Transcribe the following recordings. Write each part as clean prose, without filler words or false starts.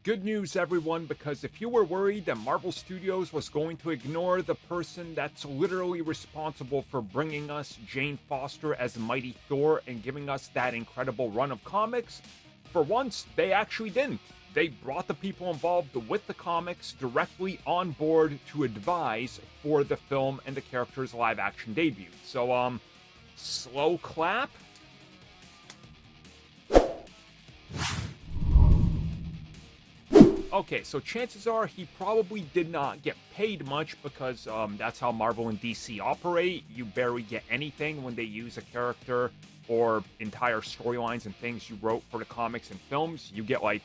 Good news, everyone, because if you were worried that Marvel Studios was going to ignore the person that's literally responsible for bringing us Jane Foster as Mighty Thor and giving us that incredible run of comics, for once, they actually didn't. They brought the people involved with the comics directly on board to advise for the film and the character's live-action debut. So, slow clap. Okay, so chances are he probably did not get paid much because that's how Marvel and DC operate. You barely get anything when they use a character or entire storylines and things you wrote for the comics and films. You get like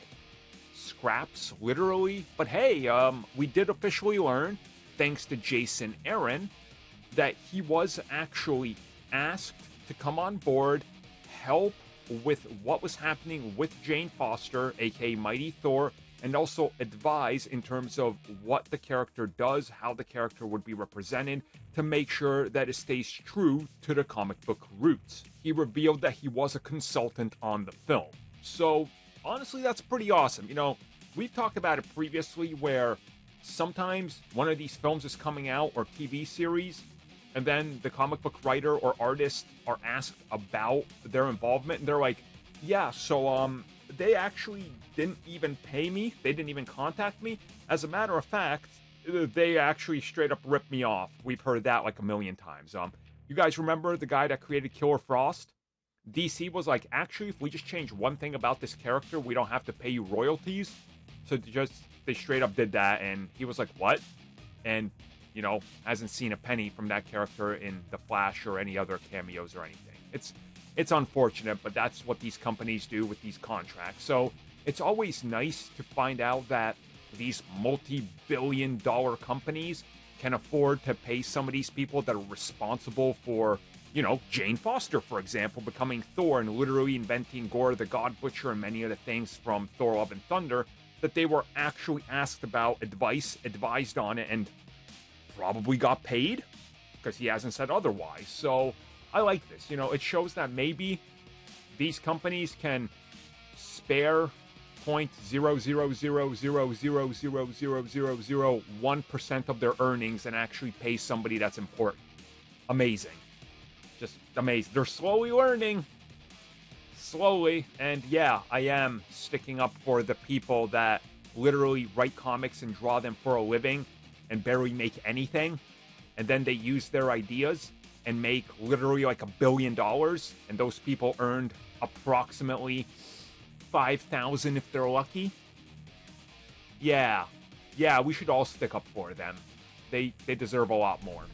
scraps, literally. But hey, we did officially learn, thanks to Jason Aaron, that he was actually asked to come on board, help with what was happening with Jane Foster, aka Mighty Thor, and also advise in terms of what the character does, how the character would be represented, to make sure that it stays true to the comic book roots. He revealed that he was a consultant on the film. So, honestly, that's pretty awesome. You know, we've talked about it previously where sometimes one of these films is coming out, or TV series, and then the comic book writer or artist are asked about their involvement, and they're like, yeah, so, they actually didn't even pay me. They didn't even contact me. As a matter of fact, they actually straight up ripped me off. We've heard that like a million times. You guys remember the guy that created Killer Frost? DC was like, actually, if we just change one thing about this character, we don't have to pay you royalties. So they straight up did that, and he was like, what? And, you know, hasn't seen a penny from that character in The Flash or any other cameos or anything. It's unfortunate, but that's what these companies do with these contracts. So it's always nice to find out that these multi-billion-dollar companies can afford to pay some of these people that are responsible for, you know, Jane Foster, for example, becoming Thor and literally inventing Gore the God Butcher and many of the things from Thor Love and Thunder, that they were actually asked about advised on it, and probably got paid, because he hasn't said otherwise. So I like this. You know, it shows that maybe these companies can spare 0.00000000001% of their earnings and actually pay somebody that's important. Amazing. Just amazing. They're slowly learning. Slowly. And yeah, I am sticking up for the people that literally write comics and draw them for a living and barely make anything. And then they use their ideas and make literally like $1 billion, and those people earned approximately $5,000 if they're lucky. Yeah, we should all stick up for them. They deserve a lot more.